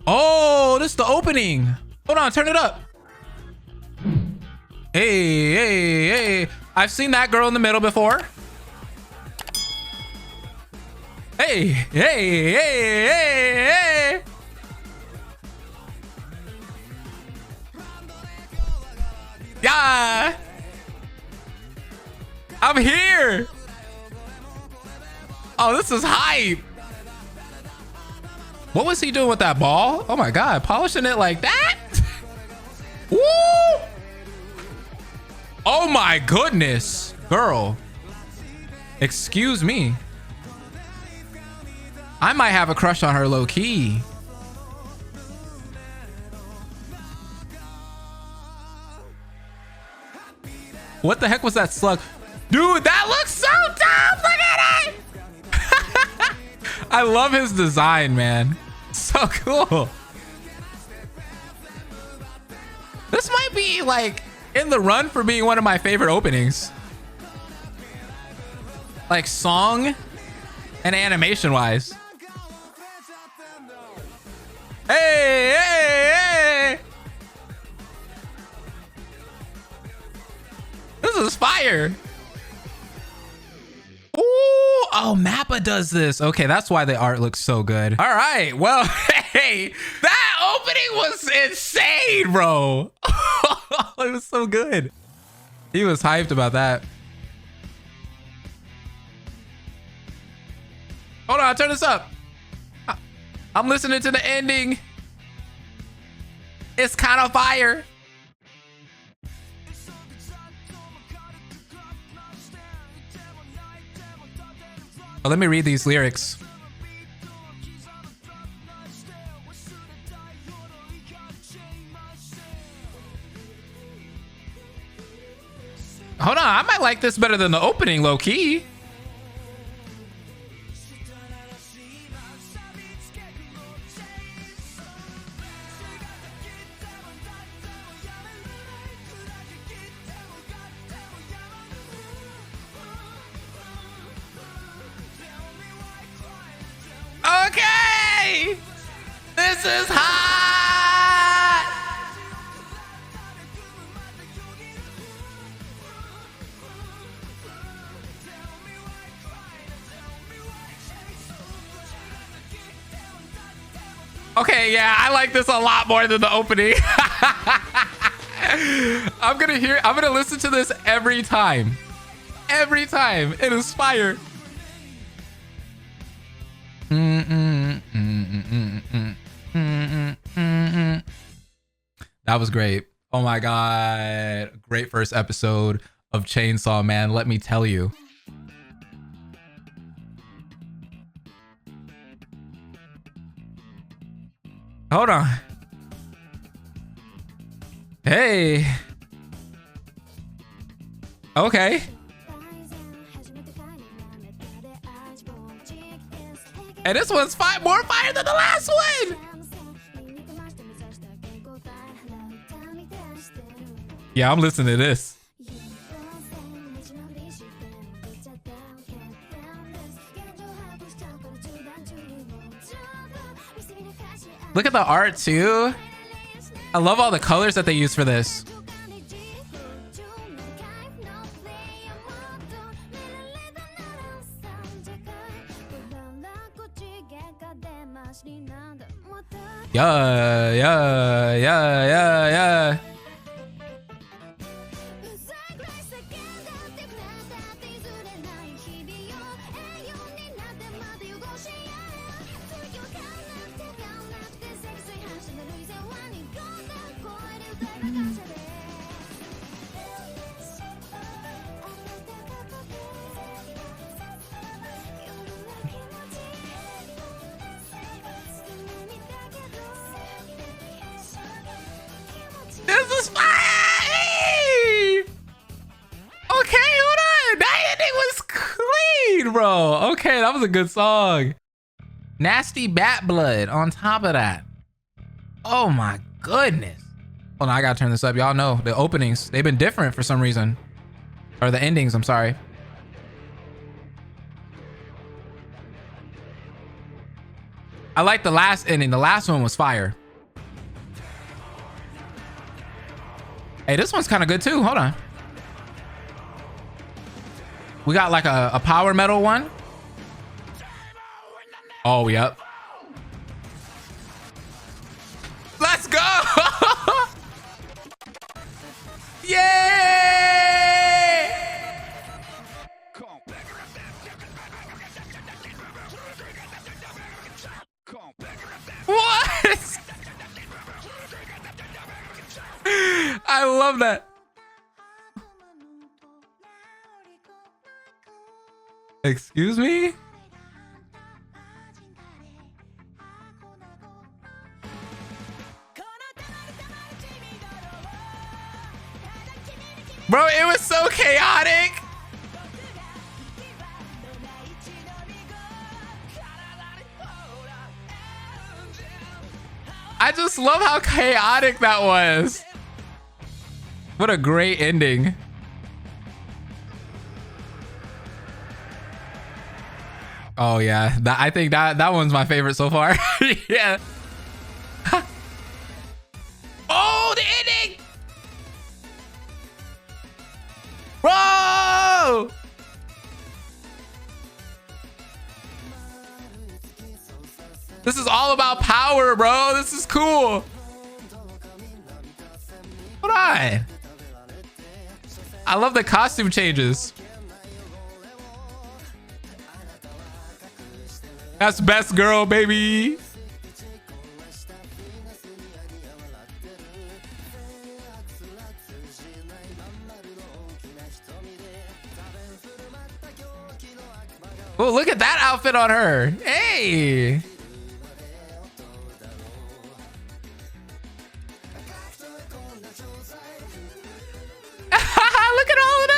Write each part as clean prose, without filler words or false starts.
Oh, this is the opening. Hold on, turn it up. Hey, hey, hey. I've seen that girl in the middle before. Hey, hey, hey, hey, hey. Yeah. I'm here. Oh, this is hype. What was he doing with that ball? Oh my God, polishing it like that? Woo! Oh my goodness, girl. Excuse me. I might have a crush on her low key. What the heck was that slug? Dude, that looks so dope. Look at it. I love his design, man. So cool. This might be like in the run for being one of my favorite openings. Like song and animation wise. Hey, hey, hey. This is fire. Ooh, oh, Mappa does this. Okay, that's why the art looks so good. All right, well, hey, that opening was insane, bro. It was so good. He was hyped about that. Hold on, turn this up. I'm listening to the ending. It's kind of fire. Oh, let me read these lyrics. Hold on, I might like this better than the opening, low key. Okay, this is hot. Okay, yeah, I like this a lot more than the opening. I'm gonna listen to this every time. Every time. It is fire. That was great. Oh my God. Great first episode of Chainsaw Man, let me tell you. Hold on. Hey. Okay. And this one's more fire than the last one. Yeah, I'm listening to this. Look at the art too. I love all the colors that they use for this. Yeah, yeah, yeah, yeah, yeah. This is fire! Okay, hold on. That ending was clean, bro. Okay, that was a good song. Nasty bat blood on top of that. Oh my goodness. Hold on, I gotta turn this up. Y'all know the openings, they've been different for some reason. Or the endings, I'm sorry. I like the last ending. The last one was fire. Hey, this one's kind of good too. Hold on. We got like a power metal one. Oh, yep. Let's go. Yay! What? I love that. Excuse me? Bro, it was so chaotic. I just love how chaotic that was. What a great ending. Oh yeah, I think that one's my favorite so far. Yeah. Oh, the ending! Bro! This is all about power, bro. This is cool. Hold on. I love the costume changes. That's best girl, baby. Oh, look at that outfit on her. Hey. Look at all of them.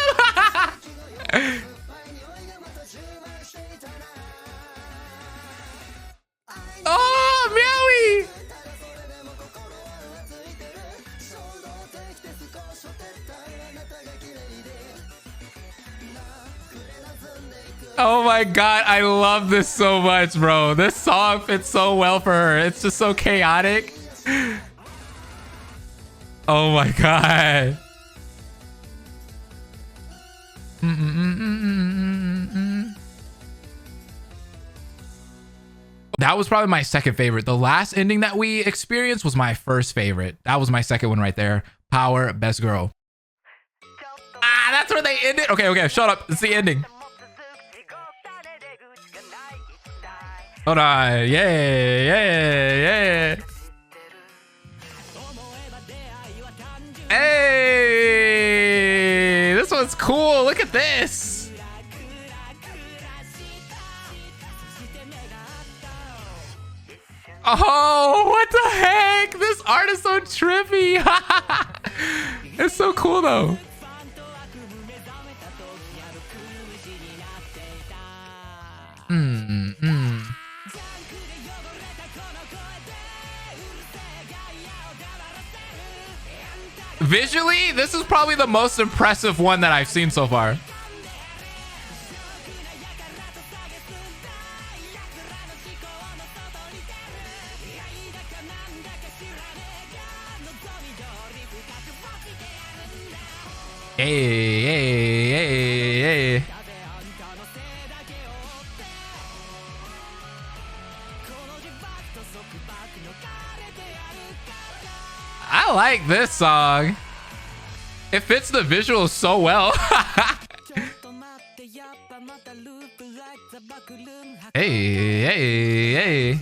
Oh, Meowie. Oh my god, I love this so much, bro. This song fits so well for her. It's just so chaotic. Oh my god. That was probably my second favorite. The last ending that we experienced was my first favorite. That was my second one right there. Power, best girl. Ah, that's where they ended. Okay, shut up. It's the ending. Hold on. Yeah. Hey, this one's cool. Look at this. Oh, what the heck? This art is so trippy. It's so cool though. Visually, this is probably the most impressive one that I've seen so far. Hey. I like this song. It fits the visuals so well. Hey.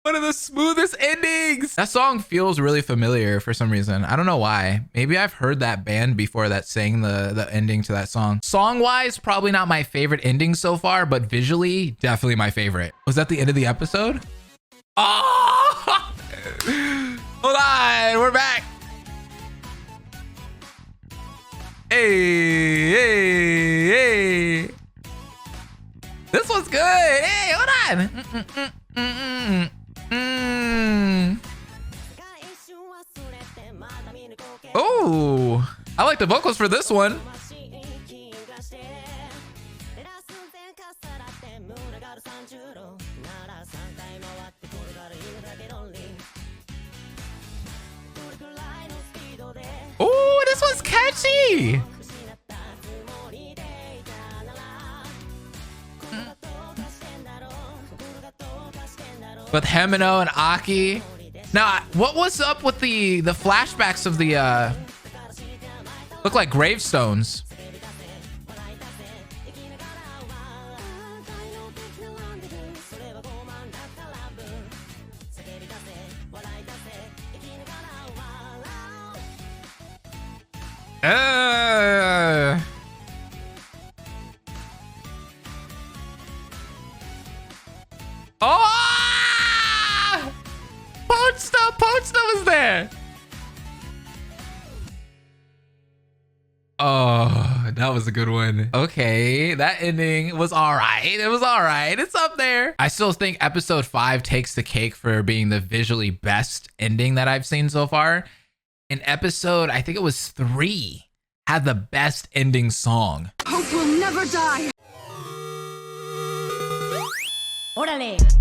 One of the smoothest endings. That song feels really familiar for some reason. I don't know why. Maybe I've heard that band before that sang the ending to that song. Song-wise, probably not my favorite ending so far, but visually, definitely my favorite. Was that the end of the episode? Oh! Hold on, we're back. Hey. This one's good. Hey, hold on. Oh, I like the vocals for this one. me. With Hemino and Aki. Now, what was up with the flashbacks of the look like gravestones? Oh! Poachta was there. Oh, that was a good one. Okay, that ending was all right. It was all right. It's up there. I still think episode 5 takes the cake for being the visually best ending that I've seen so far. And episode, I think it was 3, had the best ending song. Hope will never die. Órale.